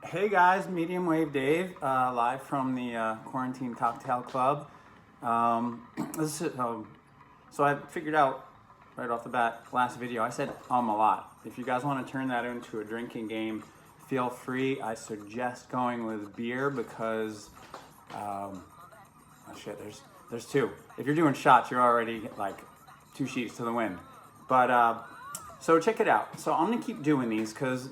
Hey guys, Medium Wave Dave, live from the Quarantine Cocktail Club. This is, so I figured out right off the bat, last video, I said a lot. If you guys want to turn that into a drinking game, feel free. I suggest going with beer because, oh shit, there's two. If you're doing shots, you're already like 2 sheets to the wind. But, so check it out. So I'm gonna keep doing these because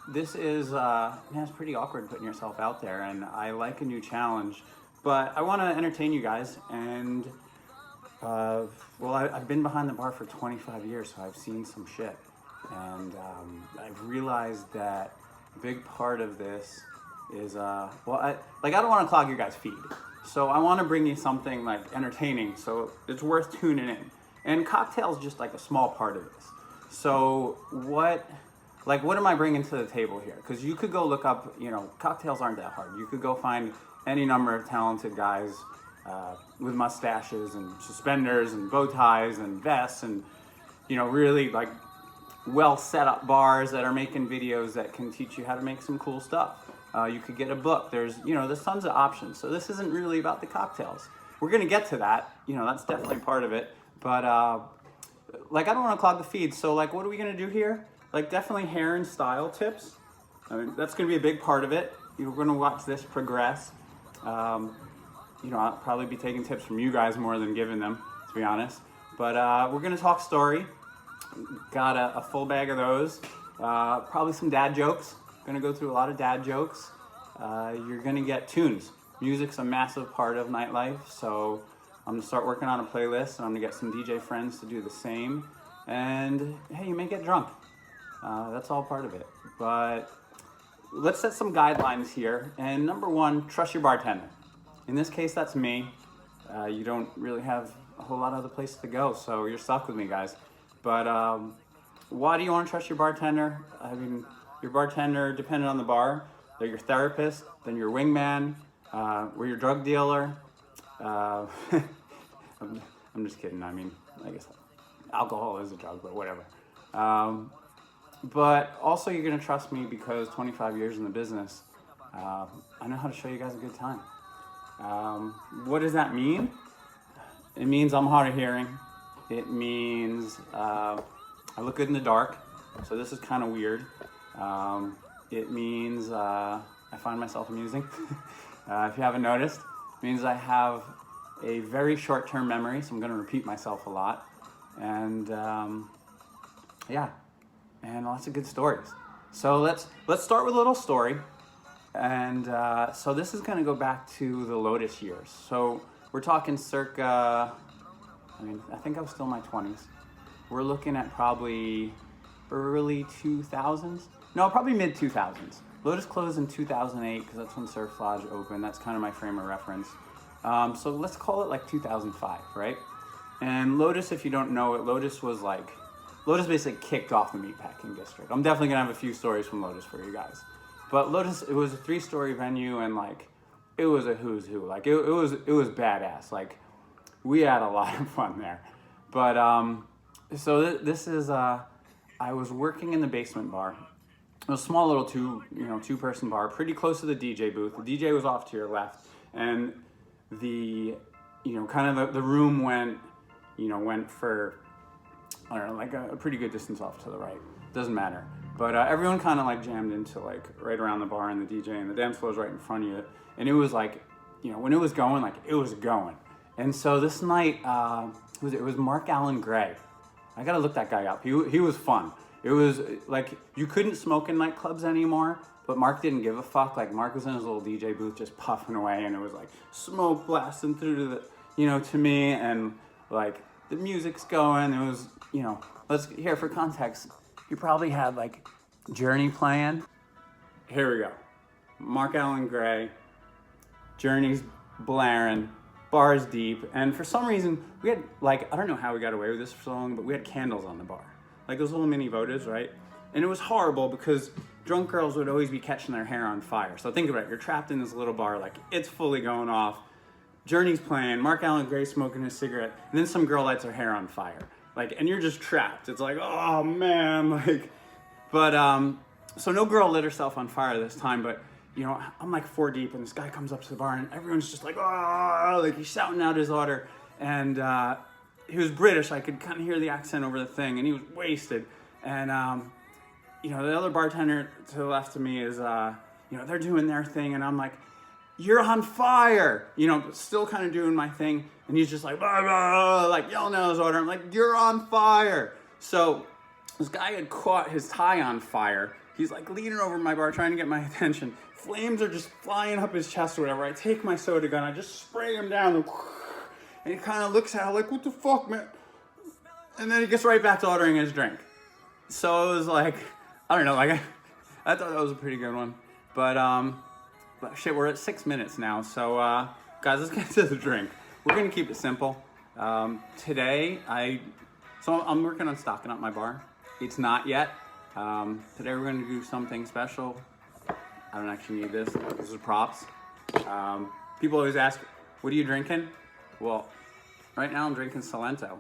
this is, man, it's pretty awkward putting yourself out there, and I like a new challenge, but I want to entertain you guys, and, well, I've been behind the bar for 25 years, so I've seen some shit, and I've realized that a big part of this is, well, I don't want to clog your guys' feed, so I want to bring you something, like, entertaining, so it's worth tuning in, and cocktail's just, like, a small part of this. So what am I bringing to the table here? Because you could go look up, cocktails aren't that hard. You could go find any number of talented guys with mustaches and suspenders and bow ties and vests and, really like well set up bars that are making videos that can teach you how to make some cool stuff. You could get a book. There's tons of options. So this isn't really about the cocktails. We're going to get to that. That's definitely part of it. But, I don't want to clog the feed. So, what are we going to do here? Definitely hair and style tips. I mean, that's going to be a big part of it. You're going to watch this progress. I'll probably be taking tips from you guys more than giving them, to be honest. But we're going to talk story. Got a full bag of those. Probably some dad jokes. Going to go through a lot of dad jokes. You're going to get tunes. Music's a massive part of nightlife, so I'm going to start working on a playlist, and I'm going to get some DJ friends to do the same. And, hey, you may get drunk. That's all part of it. But let's set some guidelines here. And number one, trust your bartender. In this case, that's me. You don't really have a whole lot of other places to go, so you're stuck with me, guys. But why do you want to trust your bartender? I mean, your bartender, depending on the bar, they're your therapist, then your wingman, or your drug dealer. I'm just kidding. I mean, I guess alcohol is a drug, but whatever. But also you're going to trust me because 25 years in the business, I know how to show you guys a good time. What does that mean? It means I'm hard of hearing. It means I look good in the dark, so this is kind of weird. It means I find myself amusing, if you haven't noticed. It means I have a very short-term memory, so I'm going to repeat myself a lot. And yeah. And lots of good stories. So let's start with a little story. And so this is going to go back to the Lotus years. So we're talking circa, I think I was still in my 20s. We're looking at probably early 2000s. No, probably mid 2000s. Lotus closed in 2008 because that's when Surf Lodge opened. That's kind of my frame of reference. So let's call it like 2005, right? And Lotus, if you don't know it, Lotus basically kicked off the meatpacking district. I'm definitely gonna have a few stories from Lotus for you guys. But Lotus, it was a 3-story venue, and it was a who's who. It was badass. We had a lot of fun there. But so this is I was working in the basement bar. It was a small little 2-person bar, pretty close to the DJ booth. The DJ was off to your left, and the the room went for, I don't know, a pretty good distance off to the right. Doesn't matter. But everyone kind of jammed into right around the bar and the DJ, and the dance floor was right in front of you. And it was when it was going, it was going. And so this night, it was Mark Allen Gray. I gotta look that guy up. He was fun. It was you couldn't smoke in nightclubs anymore, but Mark didn't give a fuck. Mark was in his little DJ booth just puffing away, and it was smoke blasting through to me, and the music's going. It was, let's here for context. You probably had Journey playing. Here we go. Mark Allen Gray, Journey's blaring, bars deep, and for some reason we had I don't know how we got away with this for so long, but we had candles on the bar, those little mini votives, right? And it was horrible because drunk girls would always be catching their hair on fire. So think about it. You're trapped in this little bar, it's fully going off. Journey's playing, Mark Allen Gray smoking his cigarette, and then some girl lights her hair on fire. And you're just trapped. It's oh man, but so no girl lit herself on fire this time, but you know, I'm like 4 deep, and this guy comes up to the bar, and everyone's just like, oh, like he's shouting out his order. And he was British. I could kind of hear the accent over the thing, and he was wasted. And, you know, the other bartender to the left of me is, you know, they're doing their thing, and I'm like, you're on fire, you know, still kind of doing my thing. And he's just like, blah, blah, like yelling out his order. I'm like, you're on fire. So this guy had caught his tie on fire. He's like leaning over my bar trying to get my attention. Flames are just flying up his chest or whatever. I take my soda gun, I just spray him down, and he kind of looks at it like, what the fuck, man? And then he gets right back to ordering his drink. So it was like, I don't know, like I thought that was a pretty good one. But shit, we're at 6 minutes now. So guys, let's get to the drink. We're gonna keep it simple. Today, I'm working on stocking up my bar. It's not yet. Today we're gonna do something special. I don't actually need this. This is props. People always ask, what are you drinking? Well, right now I'm drinking Solento.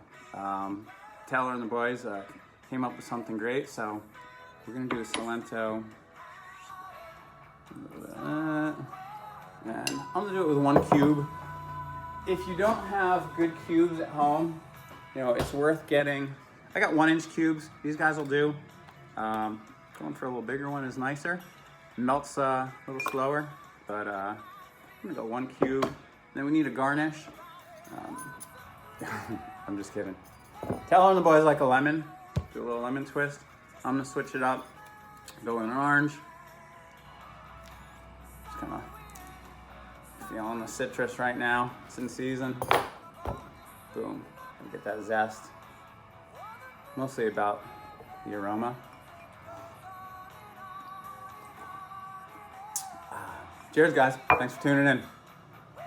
Taylor and the boys came up with something great, so we're gonna do a Solento. And I'm gonna do it with 1 cube. If you don't have good cubes at home, you know, it's worth getting. I got 1-inch cubes. These guys will do. Going for a little bigger one is nicer. Melts a little slower, but I'm gonna go 1 cube. Then we need a garnish. I'm just kidding. Tell the boys like a lemon. Do a little lemon twist. I'm gonna switch it up. Go with an orange. Just kind of feeling the citrus right now. It's in season. Boom. Get that zest. Mostly about the aroma. Cheers, guys. Thanks for tuning in.